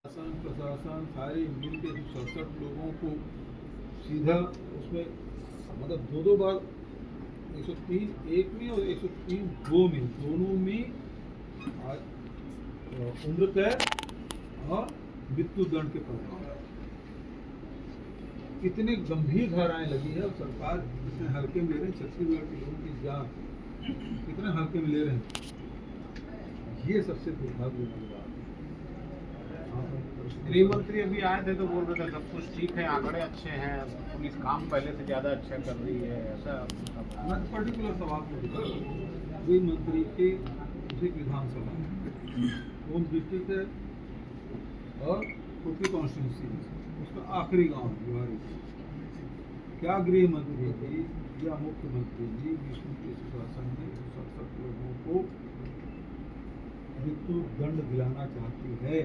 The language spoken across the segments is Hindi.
शासन प्रशासन सारे मिल के 67 लोगों को सीधा उसमें मतलब दो बार 103 एक में और 103 दो में, दोनों में उम्र कैद और मृत्यु दंड के प्रावधान। कितने गंभीर धाराएं लगी है और सरकार इतने हल्के में ले रहे हैं। छत्तीसगढ़ के लोगों की जान कितने हल्के में ले रहे हैं, ये सबसे दुर्भाग्य वाली बात है। गृह मंत्री अभी आए थे तो बोल रहे थे सब कुछ ठीक है, आंकड़े अच्छे हैं, पुलिस काम पहले से ज्यादा अच्छा कर रही है, ऐसा मैं पर्टिकुलर सवाल पूछा गृह मंत्री के विधानसभा होम डिस्ट्रिक्ट है और खुद की कॉन्स्टिट्यूंसी उसका आखिरी गांव बिहारी। क्या गृह मंत्री जी या मुख्यमंत्री जी विष्णु के शासन में 67 लोगों को मृत्यु दंड दिलाना चाहती है?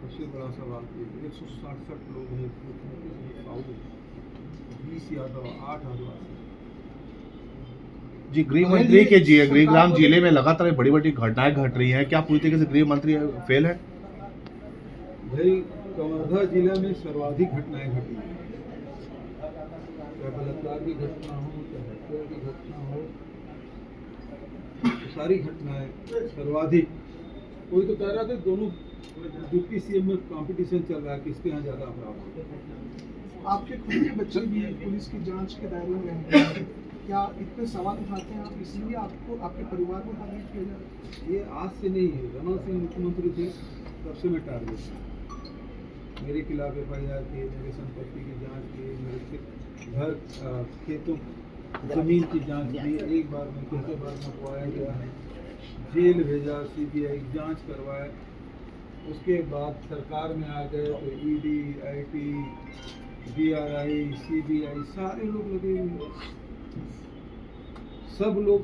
सबसे बड़ा सवाल 167 लोग हैं, 20 यादव 8 आदिवासी। जी, गृह मंत्री के जी गृहग्राम जिले में लगातार बड़ी बड़ी घटनाएं घट रही हैं, क्या पूरी तरीके से गृह मंत्री फेल है? भाई कवर्धा जिला में सर्वाधिक घटनाएं घटी हैं, चाहे बलात्कार की घटना हो, चाहे हत्या की घटना हो, सारी घटनाएं सर्वाधिक। कोई तो कह रहा था दोनों डिप्टी सीएम में कंपटीशन चल रहा है किसके यहाँ ज्यादा अपराध हो। आपके खुद के बच्चे भी पुलिस की जांच के दायरे में रहते हैं, क्या इतने सवाल उठाते हैं आप, इसलिए आपको आपके परिवार को टारगेट किया जा रहा है? ये आज से नहीं है, रमन सिंह मुख्यमंत्री थे तब से मैं टारगेट, मेरे खिलाफ FIR किए, मेरे संपत्ति की जांच की, मेरे घर खेतों जमीन की जांच की, एक बार में कितने बार मंगवाया गया है, जेल भेजा, CBI जांच करवाए, उसके बाद सरकार में आ गए तो ED, IT, DRI, CBI सारे लोग लगे हुए हैं। सब लोग,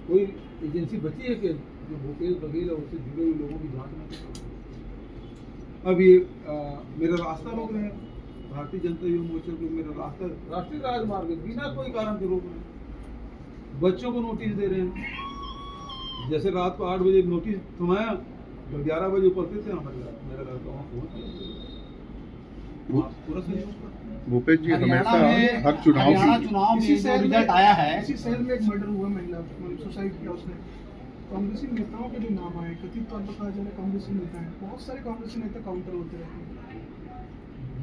कोई एजेंसी बची है कि जो भूपेश बघेल है उससे जुड़े हुए लोगों की जांच न करें? अब ये मेरा रास्ता रोक रहे हैं, भारतीय जनता युवा मोर्चा को मेरा रास्ता राष्ट्रीय राजमार्ग बिना कोई कारण के रोक रहे हैं। बच्चों को नोटिस दे रहे हैं, जैसे रात को 8 बजे नोटिस थमाया तो 11 बजे उपलते थे मेरा लड़का वहाँ पहुँच गया। पूरा सहयोग भूपेश जी हमेशा हर चुनाव में इसी जो शहर रिजल्ट आया है, इसी शहर में एक मर्डर हुआ, महिला सुसाइड किया उसने, कांग्रेसी नेताओं के जो नाम आए कथित तौर पर कहा जा रहा है कांग्रेसी नेता है, बहुत सारे कांग्रेसी नेता काउंटर होते रहते हैं।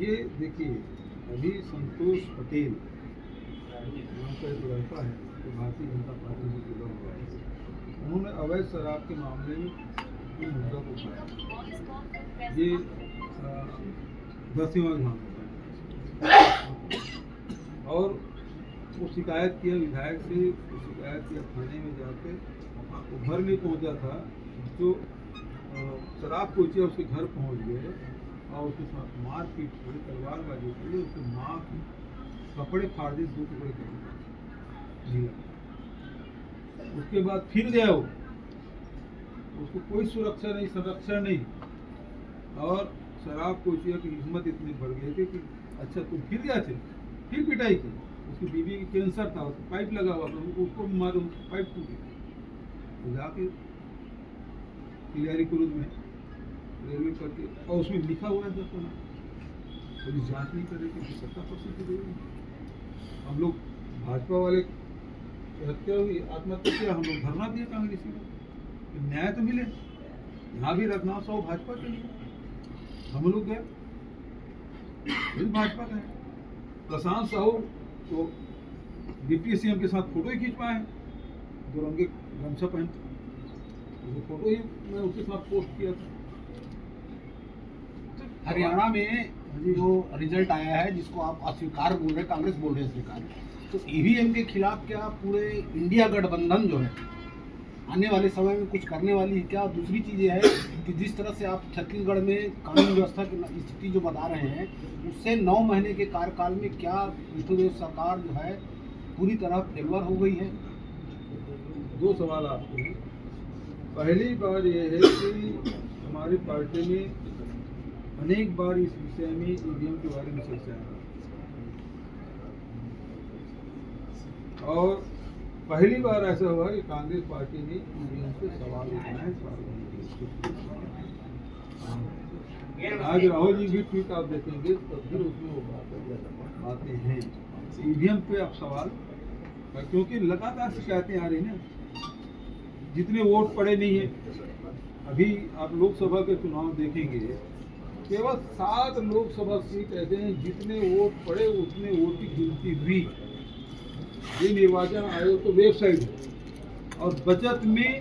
ये देखिए, अभी संतोष पटेल यहाँ का एक लड़का है जो भारतीय जनता पार्टी से जुड़ा हुआ है, उन्होंने अवैध शराब के मामले में मुद्दा को उठाया। ये 10वां विधान और वो शिकायत किया विधायक से, शिकायत किया थाने में जाके, वो घर नहीं पहुंचा था, जो शराब कोचिया उसके घर पहुंच गए और उसके साथ मारपीट हुई, तलवारबाजी की, उसकी माँ की कपड़े फाड़ दिए, 2 टुकड़े कर दिए। उसके बाद फिर गया वो, उसको कोई सुरक्षा नहीं, संरक्षण नहीं, और शराब कोचिया की हिम्मत इतनी बढ़ गई थी कि अच्छा तुम फिर गया थे, फिर पिटाई की। उसकी बीवी की कैंसर था, उसको पाइप लगा हुआ था, उसको मारो, पाइप टूटी, तो जाके तिलियारी कुरुद में रेलवे करके, और उसमें लिखा हुआ है दोस्तों, पुलिस जांच नहीं करेगी, 70% दे रही। हम लोग भाजपा वाले हत्या हुई, आत्महत्या किया, हम लोग धरना दिए कांग्रेसी को, न्याय तो मिले। यहाँ भी रखना 100 भाजपा के लिए, हम लोग गए भाजपा का है। प्रशांत साहू तो डिप्टी CM के साथ फोटो ही खींच पाए, जो रंगे गमछा पहन, वो फोटो ही मैं उसके साथ पोस्ट किया था। हरियाणा में जो रिजल्ट आया है जिसको आप अस्वीकार बोल रहे हैं, कांग्रेस बोल रहे हैं स्वीकार, तो EVM के खिलाफ क्या पूरे इंडिया गठबंधन जो है आने वाले समय में कुछ करने वाली है क्या? दूसरी चीज़ ये है कि जिस तरह से आप छत्तीसगढ़ में कानून व्यवस्था की स्थिति जो बता रहे हैं, उससे 9 महीने के कार्यकाल में क्या विष्णुदेव सरकार जो है पूरी तरह फेलवर हो गई है? 2 सवाल आपको हैं। पहली बात यह है कि हमारी पार्टी में अनेक बार इस विषय में EVM के बारे में चर्चा है, और पहली बार ऐसा हुआ कि कांग्रेस पार्टी ने EVM से सवाल उठाए। आज राहुल जी भी ट्वीट आप देखेंगे तो फिर उसमें वो बातें हैं ईवीएम पे अब सवाल, क्योंकि लगातार शिकायतें आ रही ना, जितने वोट पड़े नहीं है। अभी आप लोकसभा के चुनाव देखेंगे, केवल 7 लोकसभा सीट ऐसे हैं जितने वोट पड़े उतने वोट की गिनती हुई। ये निर्वाचन आयोग तो वेबसाइट है, और बचत में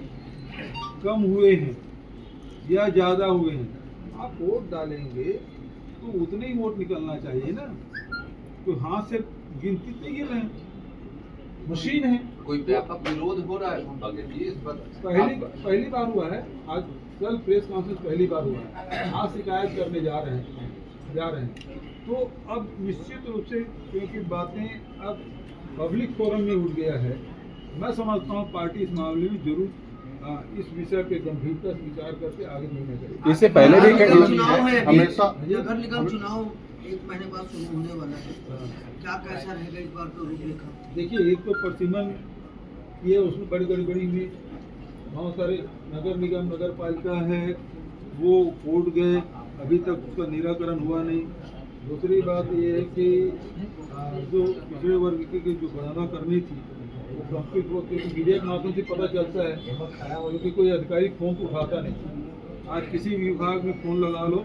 कम हुए हैं या ज़्यादा हुए हैं। आप वोट डालेंगे तो उतने ही वोट निकलना चाहिए ना, तो हाथ से गिनती नहीं गिन रहे हैं, मशीन है। कोई व्यापक विरोध हो रहा है भगत जी इस पर? पहली बार हुआ है, आज कल प्रेस कॉन्फ्रेंस पहली बार हुआ है, आज शिकायत करने जा रहे हैं। तो अब निश्चित रूप से क्योंकि बातें अब पब्लिक फोरम में उठ गया है, मैं समझता हूँ पार्टी इस मामले में जरूर इस विषय पे गंभीरता से विचार करके आगे निर्णय करेगी। इससे पहले भी चुनाव है अभी, हमेशा नगर निगम चुनाव 1 महीने बाद शुरू होने वाला है, क्या कैसा रहेगा इस बार का रूपरेखा? देखिए, एक तो प्रतिमन ये उसमें बड़ी हुई, बहुत सारे नगर निगम नगर पालिका है वो कोर्ट गए, अभी तक उसका निराकरण हुआ नहीं। दूसरी बात ये है कि जो पिछड़े वर्ग की जो गणना करनी थी वो कंप्लीट होती है, मीडिया के माध्यम से पता चलता है, क्योंकि कोई अधिकारी फोन को उठाता नहीं। आज किसी भी विभाग में फ़ोन लगा लो,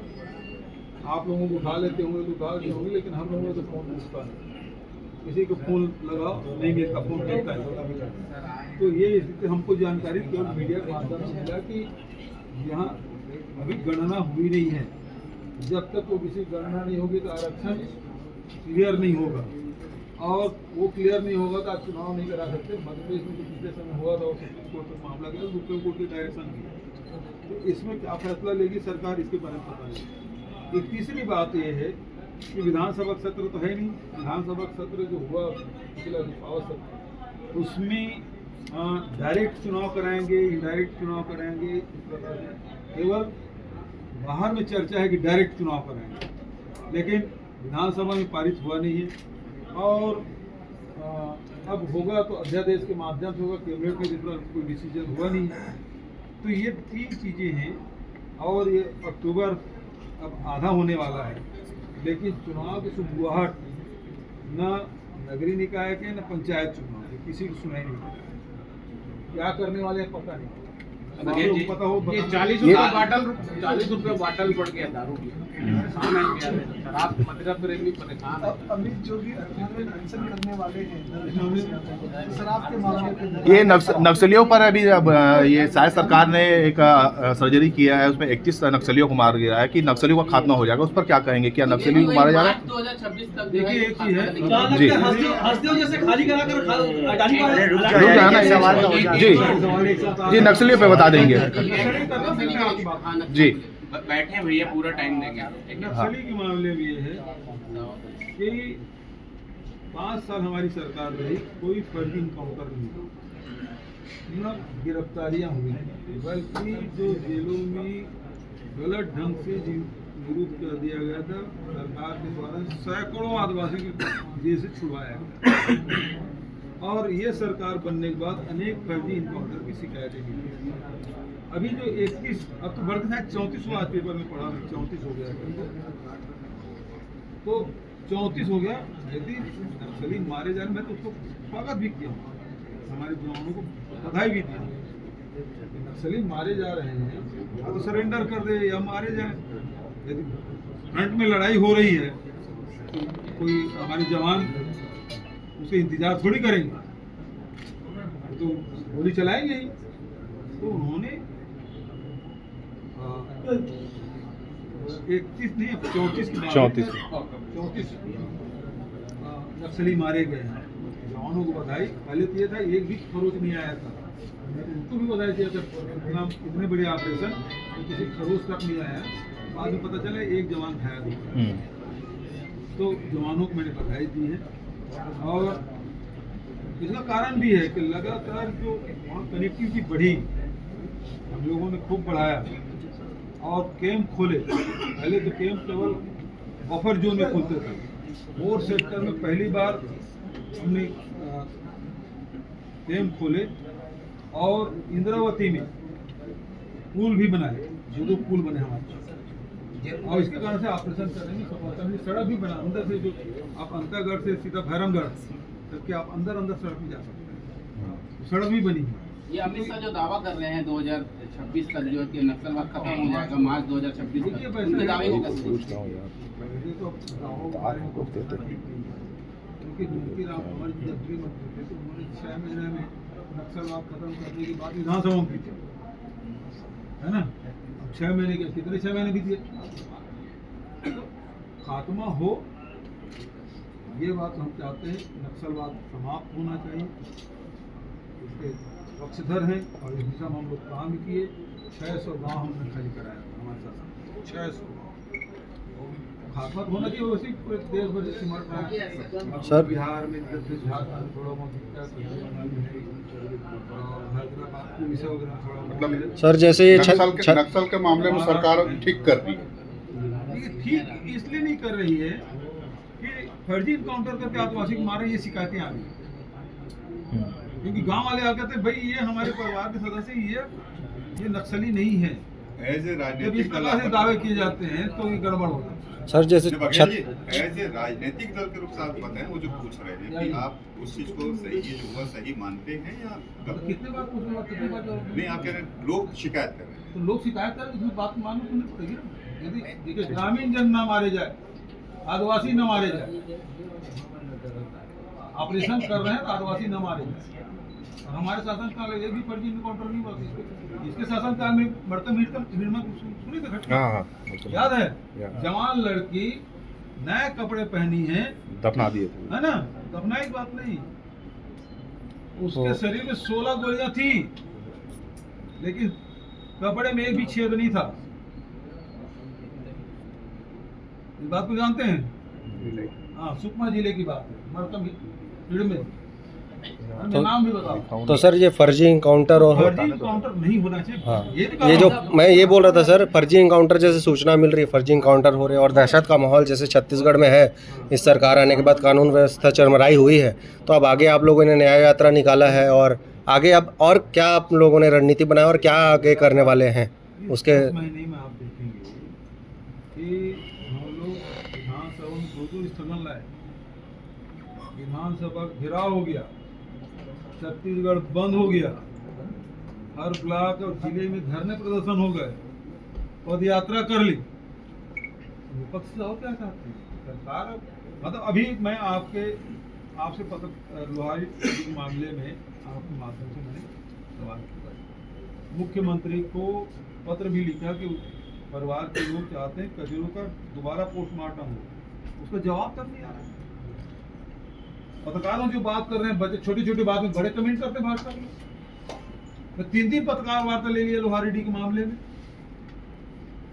आप लोगों को उठा लेते होंगे तो उठा लेते होंगे, लेकिन हम लोगों को तो फ़ोन उठता नहीं। किसी को फ़ोन लगाओ नहीं मिलता, फ़ोन मिलता है। तो ये स्थिति हमको जानकारी केवल मीडिया के माध्यम से मिला कि यहाँ अभी गणना हुई नहीं है। जब तक वो किसी गणना नहीं होगी तो आरक्षण क्लियर नहीं होगा, और वो क्लियर नहीं होगा तो आप चुनाव नहीं करा सकते। मध्य प्रदेश में जो पिछले समय हुआ था, सुप्रीम कोर्ट तक मामला गया, सुप्रीम कोर्ट की डायरेक्शन दी। तो इसमें क्या फैसला लेगी सरकार, इसके बारे में पता नहीं। एक तीसरी बात ये है कि विधानसभा सत्र तो है नहीं। विधानसभा सत्र जो हुआ पिछला पावर सत्र, उसमें डायरेक्ट चुनाव कराएंगे, इनडायरेक्ट चुनाव कराएंगे, इस प्रकार से केवल बाहर में चर्चा है कि डायरेक्ट चुनाव कराएंगे, लेकिन विधानसभा में पारित हुआ नहीं है। और अब होगा तो अध्यादेश के माध्यम से होगा, कैबिनेट में जितना कोई डिसीजन हुआ नहीं है। तो ये 3 चीज़ें हैं, और ये अक्टूबर अब आधा होने वाला है, लेकिन चुनाव की शुरुआत न नगरीय निकाय के न पंचायत चुनाव के किसी को सुनाई नहीं, क्या करने वाले हैं पता नहीं। पता हो ये 40 रुपये बॉटल पड़ गया दारू की, शराब मदिरा पर भी परेशान है। अमित जोगी मेंशन करने वाले हैं शराब के मामले पे। ये नक्सलियों पर अभी अब ये शायद सरकार ने एक सर्जरी किया है, उसमें 31 नक्सलियों को मार गिरा है कि नक्सलियों का खात्मा हो जाएगा, उस पर क्या कहेंगे? क्या नक्सलियों को मारा जा रहा है? 2026 तक देखिए, एक चीज है जी हंसते हो जैसे खाली करा कर जी नक्सलियों पे बता देंगे जी। बैठे भैया पूरा टाइम देंगे। नक्सली के मामले में ये है कि 5 साल हमारी सरकार रही, कोई फर्जी इनकाउंटर नहीं हुआ, न गिरफ्तारियां हुई, बल्कि जो जेलों में गलत ढंग से विरोध कर दिया गया था, सरकार के द्वारा सैकड़ों आदिवासी को जेल से छुड़वाया गया। और ये सरकार बनने के बाद अनेक फर्जी इनकाउंटर की शिकायतें मिली। अभी जो 31, अब तो बढ़ गया 34 आज पेपर में पढ़ा, 34 हो गया, तो 34 हो गया। यदि नक्सली मारे जाने में तो उसको स्वागत भी किया, हमारे जवानों को बधाई भी दी। नक्सली मारे जा रहे हैं तो सरेंडर कर दे या मारे जाए। यदि फ्रंट में लड़ाई हो रही है तो कोई हमारे जवान उसे इंतजार थोड़ी करेंगे, तो गोली चलाएंगे ही। तो उन्होंने 31 नहीं 34 नक्सली मारे गए हैं। जवानों को बधाई। पहले तो ये था एक भी खरोच नहीं आया था, उनको भी बधाई दिया था, इतने बड़े ऑपरेशन किसी खरोच तक नहीं आया। बाद में पता चला एक जवान घायल हुआ। तो जवानों को मैंने बधाई दी है, और इसका कारण भी है कि लगातार जो वहाँ कनेक्टिविटी बढ़ी, हम लोगों ने खूब बढ़ाया और कैंप खोले। पहले तो कैंप केवल बफर जोन में खुलते थे, मोर सेक्टर में पहली बार हमने कैंप खोले, और इंद्रावती में पुल भी बनाए, 2 पुल बने हमारे पास। और इसके कारण से ऑपरेशन करने में सफलता मिली। सड़क भी बना अंदर से, जो आप अंतागढ़ से सीधा भैरमगढ़ तब कि आप अंदर सड़क में जा सकते हैं, सड़क भी बनी है। ये अमित शाह जो दावा कर रहे हैं 2026 तक जो है कि नक्सलवाद खत्म हो जाएगा मार्च 2026 देखिए, तक, उनके दावे को कैसे देखते हैं? पहले तो दावों के बारे में कुछ कहते नहीं, क्योंकि मुमकिन आप हमारे जब मंत्री थे तो उन्होंने 6 महीने में नक्सलवाद खत्म करने की बात विधानसभा में की थी, है ना। अब 6 महीने के कितने 6 महीने बीत गए, तो खात्मा हो ये बात हम चाहते हैं। नक्सलवाद समाप्त होना चाहिए, इसके पक्षधर हैं और इस दिशा में हम लोग काम भी किए। 600 गाँव हमने खाली कराया हमारे साथ, 600 खात्मा होना चाहिए। वैसे पूरे देश भर से सिमट रहा है सर। बिहार में झारखंड थोड़ा बहुत दिक्कत, हैदराबाद पुलिस वगैरह थोड़ा मतलब सर जैसे ये नक्सल के मामले में सरकार ठीक कर रही है। ये ठीक इसलिए नहीं कर रही है कि फर्जी इनकाउंटर करके आदिवासी को मारे, ये शिकायतें आ रही है। क्योंकि गांव वाले आ कहते भाई ये हमारे परिवार के सदस्य, ये नक्सली नहीं है। जब इस प्रकार से दावे किए जाते हैं तो ये गड़बड़ होता है। सर जैसे एज ए राजनीतिक दल के रूप से आप बताएं, वो जो पूछ रहे हैं कि आप उस चीज को सही, ये जो हुआ सही मानते हैं या गलत? कितने बार पूछूंगा, कितने बार जवाब दूंगा? नहीं, आप कह रहे हैं लोग शिकायत कर रहे हैं, तो लोग शिकायत कर रहे हैं, बात माननी सुननी पड़ेगी ना। यदि देखिए ग्रामीण जन ना मारे जाए, आदिवासी न मारे जाए, ऑपरेशन कर रहे हैं तो आदिवासी न मारे जाए। और हमारे शासनकाल में एक भी फर्जी इनकाउंटर नहीं हुआ। इसके शासनकाल में बढ़ते सुनी तो घटना याद है, जवान लड़की नए कपड़े पहनी है, दफना दिए थे, है ना, दफना की बात नहीं, उसके शरीर में 16 गोलियां थी, लेकिन कपड़े में एक भी छेद नहीं था। इस बात को जानते हैं? हाँ, सुकमा जिले की बात है, मरतम भीड़ में। नाम भी बताओ। तो सर ये फर्जी इनकाउंटर और फर्जी इनकाउंटर नहीं होना चाहिए। हाँ, तो ये जो मैं ये बोल रहा था सर, फर्जी इनकाउंटर जैसे सूचना मिल रही है, फर्जी इनकाउंटर हो रहे हैं और दहशत का माहौल जैसे छत्तीसगढ़ में है, इस सरकार आने के बाद कानून व्यवस्था चरमराई हुई है, तो अब आगे आप लोगों ने न्याय यात्रा निकाला है और आगे अब और क्या आप लोगों ने रणनीति बनाया और क्या आगे करने वाले हैं उसके? महीने में आप देखेंगे कि हम लोग विधानसभा में 2 स्थगन लाए, विधानसभा घेराव हो गया, छत्तीसगढ़ बंद हो गया, हर ब्लॉक और जिले में धरने प्रदर्शन हो गए, पद यात्रा कर ली। विपक्ष से और क्या चाहते हैं? सरकार मतलब अभी मैं आपसे लोहारी के मामले में आपके माध्यम से मैंने सवाल किया, मुख्यमंत्री को पत्र भी लिखा कि परिवार के लोग चाहते हैं कचरों का दोबारा पोस्टमार्टम हो, उसका जवाब तक नहीं आ रहा है। पत्रकारों जो बात कर रहे हैं, बच्चे छोटी छोटी बात में बड़े कमेंट करते हैं भाजपा के। 3 पत्रकार वार्ता ले लिए लोहारी डी के मामले में,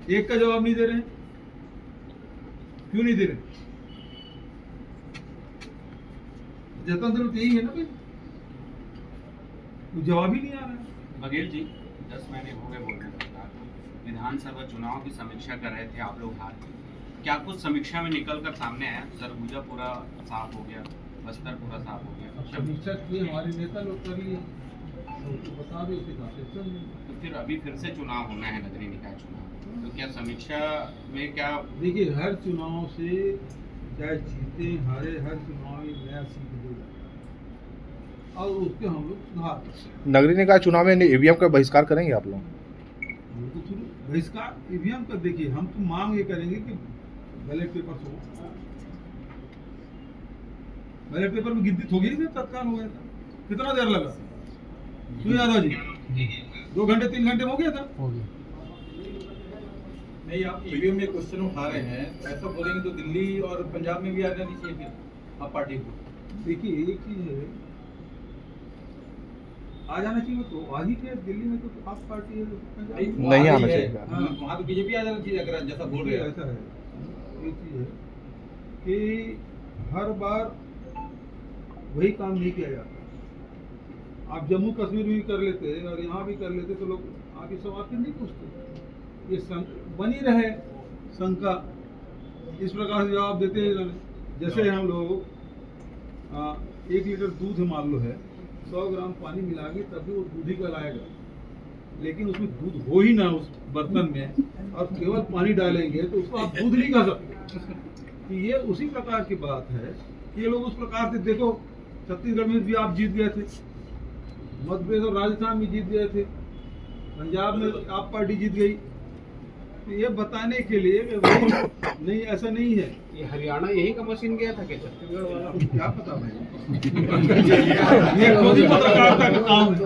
एक का जवाब नहीं दे रहे हैं। क्यों नहीं दे रहे? जनतंत्र तो यही है ना भाई, तो जवाब ही नहीं आ रहा है। बघेल जी 10 महीने हो गए बोल रहे हैं सरकार को, विधानसभा चुनाव की समीक्षा कर रहे थे आप लोग, हार गए। क्या कुछ समीक्षा में निकल कर सामने आया? सरगुजा पूरा साफ हो गया, बस्तर पूरा साफ हो गया, समीक्षा की हमारे नेता लोग कर लिए, तो बता दें उसके हिसाब से चल नहीं। तो फिर अभी फिर से चुनाव होना है, नगरीय निकाय चुनाव, तो क्या समीक्षा में क्या? देखिए हर चुनाव से चाहे जीते हारे, हर चुनाव एक नया सीख देगा और उसके हम लोग सुधार कर सकते हैं। नगरीय निकाय चुनाव में ईवीएम का बहिष्कार करेंगे आप लोग? तो बहिष्कार ईवीएम का देखिए, हम तो मांग ये करेंगे कि बैलेट पेपर हो, बैलेट पेपर में गिनती थोड़ी थी, तत्काल हो गया था। कितना देर लगा? क्यों यादव जी? 2 घंटे 3 घंटे में हो गया था। नहीं, आप ईवीएम में क्वेश्चन उठा रहे हैं, ऐसा बोलेंगे तो दिल्ली और पंजाब में भी आ जानी चाहिए फिर आप पार्टी को। देखिए एक चीज है, आ जाना चाहिए तो आज ही के दिल्ली में तो आप पार्टी है, नहीं आना चाहिए। वहाँ तो बीजेपी आ जाना चाहिए अगर जैसा बोल रहे हैं। ऐसा है, एक चीज है कि हर बार वही काम नहीं किया जाता। आप जम्मू कश्मीर भी कर लेते और यहाँ भी कर लेते तो लोग आगे सवाल क्यों नहीं पूछते? ये बनी रहे शंका, इस प्रकार से जवाब देते हैं। जैसे हम लोग 1 लीटर दूध मान लो है, 100 ग्राम पानी मिला के तब भी वो दूध ही कहलाएगा। लेकिन उसमें दूध हो ही ना उस बर्तन में और केवल पानी डालेंगे तो उसको आप दूध नहीं खा सकते। तो ये उसी प्रकार की बात है। ये लोग उस प्रकार से देखो, छत्तीसगढ़ में भी आप जीत गए थे, मध्य प्रदेश और राजस्थान में जीत गए थे, पंजाब में आप पार्टी जीत गई। तो ये बताने के लिए कि भाई नहीं, ऐसा नहीं है। ये हरियाणा यही का मशीन गया था क्या छत्तीसगढ़ वाला? क्या पता भाई, ये खुद ही पत्रकारिता का काम है।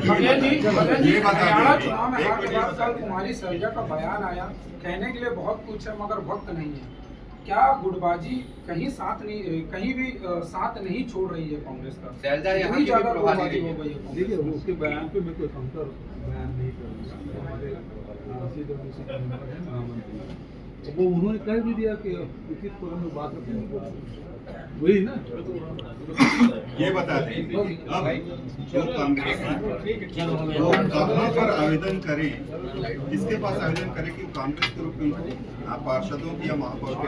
हरियाणा चुनाव में हार के बाद कल कुमारी सैलजा का बयान आया, कहने के लिए बहुत कुछ है मगर वक्त नहीं है। क्या गुटबाजी कहीं भी साथ नहीं छोड़ रही है कांग्रेस का? सैलजा यहाँ इतनी की ज्यादा भी प्रभावी गुटबाजी रही हो है। गई है देखिए कांग्रेस उसके बयान पे मैं कोई काउंटर बयान नहीं करूँगा। हमारे CWC का मेंबर है महामंत्री, तो वो उन्होंने कह भी दिया कि उचित फोरम में बात रखेंगे, वही ना। ये बता दें अब जो कांग्रेस वो कहाँ पर आवेदन करे, किसके पास आवेदन करे कि कांग्रेस के रूप में उनको पार्षदों की या महापौर के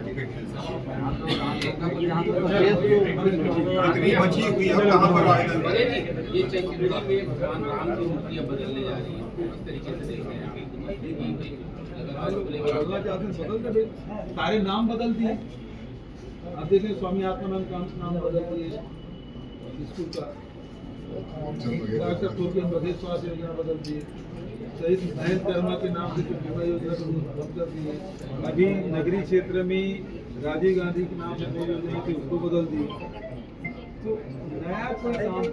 टिकट मिल सके? इतनी बची हुई है, कहाँ पर आवेदन करे? ये चंद्रपुर में भगवान राम की मूर्तियां बदलने जा रही है, इस तरीके से देख रहे हैं बदलना चाहते हैं बदल दे, सारे नाम बदल दिए। अब देखें स्वामी आत्मानंद का नाम बदल दिए, स्कूल का डॉक्टर पूर्व प्रदेश स्वास्थ्य योजना बदल दिए, शहीद महेंद्र कर्मा के नाम से बीमा योजना को बंद कर दिए। अभी नगरीय क्षेत्र में राजीव गांधी के नाम से योजना थी उसको बदल दिए। तो नया कोई काम